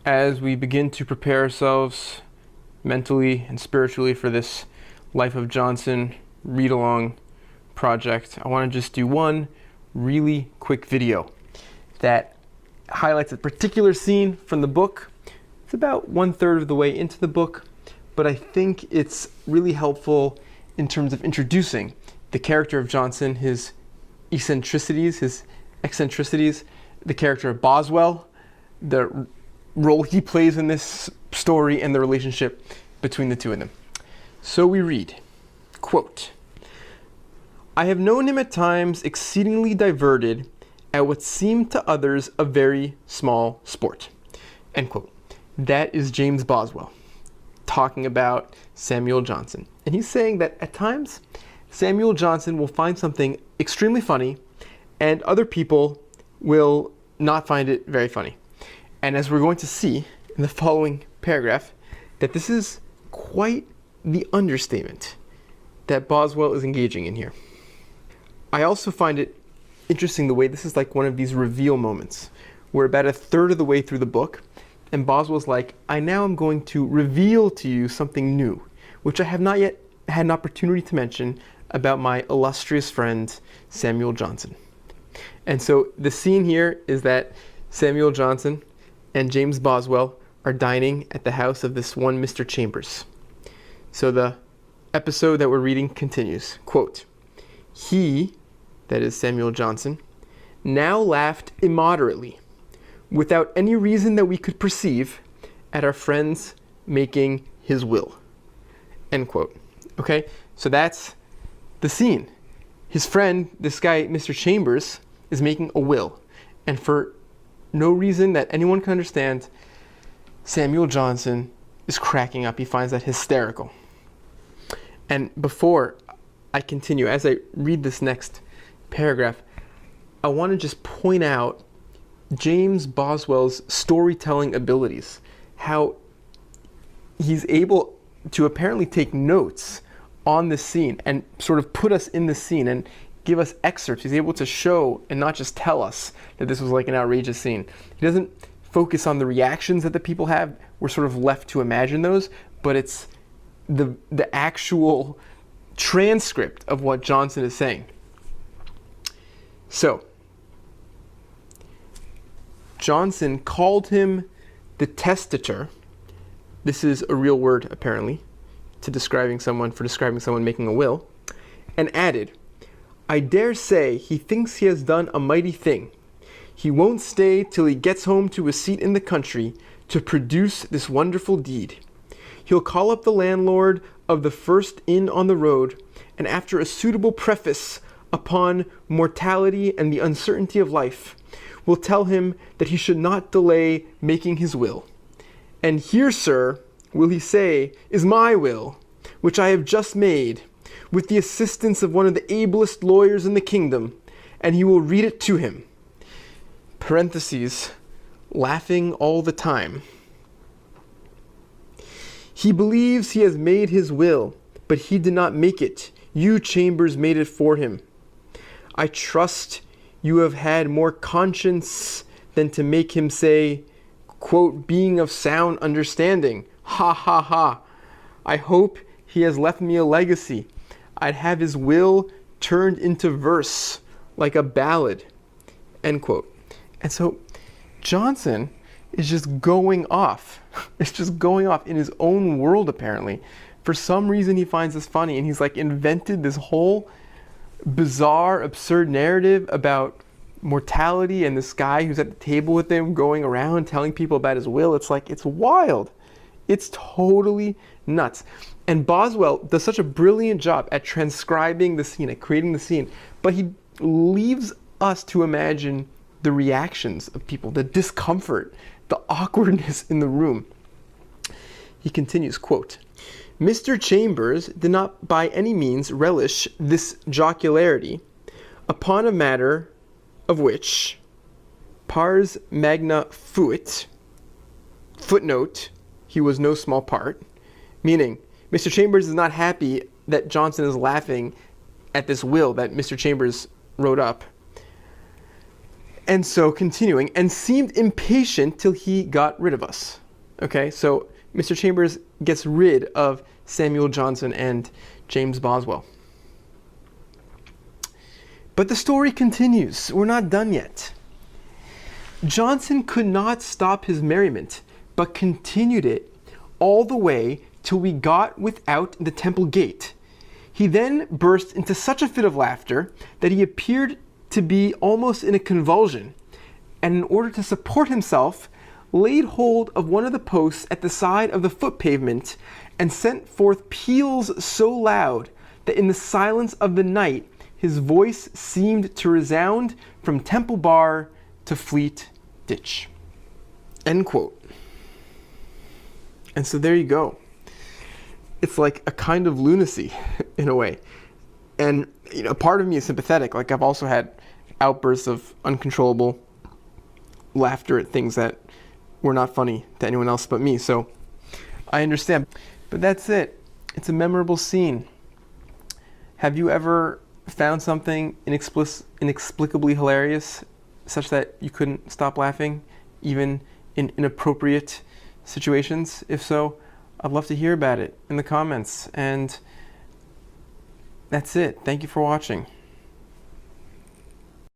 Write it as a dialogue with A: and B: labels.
A: as we begin to prepare ourselves mentally and spiritually for this Life of Johnson read-along project, I want to just do one really quick video that highlights a particular scene from the book. It's about 1/3 of the way into the book, but I think it's really helpful in terms of introducing the character of Johnson, his eccentricities, the character of Boswell, the role he plays in this story, and the relationship between the two of them. So we read, quote, "I have known him at times exceedingly diverted at what seemed to others a very small sport." End quote. That is James Boswell talking about Samuel Johnson. And he's saying that at times, Samuel Johnson will find something extremely funny, and other people will not find it very funny. And as we're going to see in the following paragraph, that this is quite the understatement that Boswell is engaging in here. I also find it interesting the way this is like one of these reveal moments. We're about 1/3 of the way through the book, and Boswell's like, I now am going to reveal to you something new, which I have not yet had an opportunity to mention about my illustrious friend, Samuel Johnson. And so the scene here is that Samuel Johnson and James Boswell are dining at the house of this one Mr. Chambers. So the episode that we're reading continues. Quote, "He," that is Samuel Johnson, "now laughed immoderately, without any reason that we could perceive, at our friend's making his will." End quote. Okay, so that's the scene. His friend, this guy, Mr. Chambers, is making a will. And for no reason that anyone can understand, Samuel Johnson is cracking up. He finds that hysterical. And before I continue, as I read this next paragraph, I want to just point out James Boswell's storytelling abilities, how he's able to apparently take notes on the scene and sort of put us in the scene and give us excerpts. He's able to show and not just tell us that this was like an outrageous scene. He doesn't focus on the reactions that the people have. We're sort of left to imagine those, but it's the actual transcript of what Johnson is saying. So, Johnson called him the testator. This is a real word, apparently, for describing someone making a will, and added, "I dare say he thinks he has done a mighty thing. He won't stay till he gets home to a seat in the country to produce this wonderful deed. He'll call up the landlord of the first inn on the road, and after a suitable preface upon mortality and the uncertainty of life, will tell him that he should not delay making his will. And here, sir, will he say, is my will, which I have just made, with the assistance of one of the ablest lawyers in the kingdom, and he will read it to him." Parentheses, laughing all the time. "He believes he has made his will, but he did not make it. You, Chambers, made it for him. I trust you have had more conscience than to make him say, quote, being of sound understanding. Ha ha ha. I hope he has left me a legacy. I'd have his will turned into verse, like a ballad." End quote. And so Johnson is just going off. It's just going off in his own world, apparently. For some reason, he finds this funny, and he's like invented this whole bizarre, absurd narrative about mortality and this guy who's at the table with him going around telling people about his will. It's like, it's wild. It's totally nuts. And Boswell does such a brilliant job at transcribing the scene, at creating the scene, but he leaves us to imagine the reactions of people, the discomfort, the awkwardness in the room. He continues, quote, "Mr. Chambers did not by any means relish this jocularity upon a matter of which pars magna fuit, footnote, he was no small part," meaning Mr. Chambers is not happy that Johnson is laughing at this will that Mr. Chambers wrote up. And so continuing, and seemed impatient till he got rid of us. Okay, so Mr. Chambers gets rid of Samuel Johnson and James Boswell. But the story continues. We're not done yet. Johnson could not stop his merriment, but continued it all the way till we got without the temple gate. He then burst into such a fit of laughter that he appeared to be almost in a convulsion, and in order to support himself, laid hold of one of the posts at the side of the foot pavement, and sent forth peals so loud that in the silence of the night his voice seemed to resound from Temple Bar to Fleet Ditch. End quote. And so there you go. It's like a kind of lunacy in a way. And part of me is sympathetic. Like, I've also had outbursts of uncontrollable laughter at things that were not funny to anyone else but me. So I understand. But that's it. It's a memorable scene. Have you ever found something inexplicably hilarious such that you couldn't stop laughing, even in inappropriate situations? If so, I'd love to hear about it in the comments. And that's it. Thank you for watching.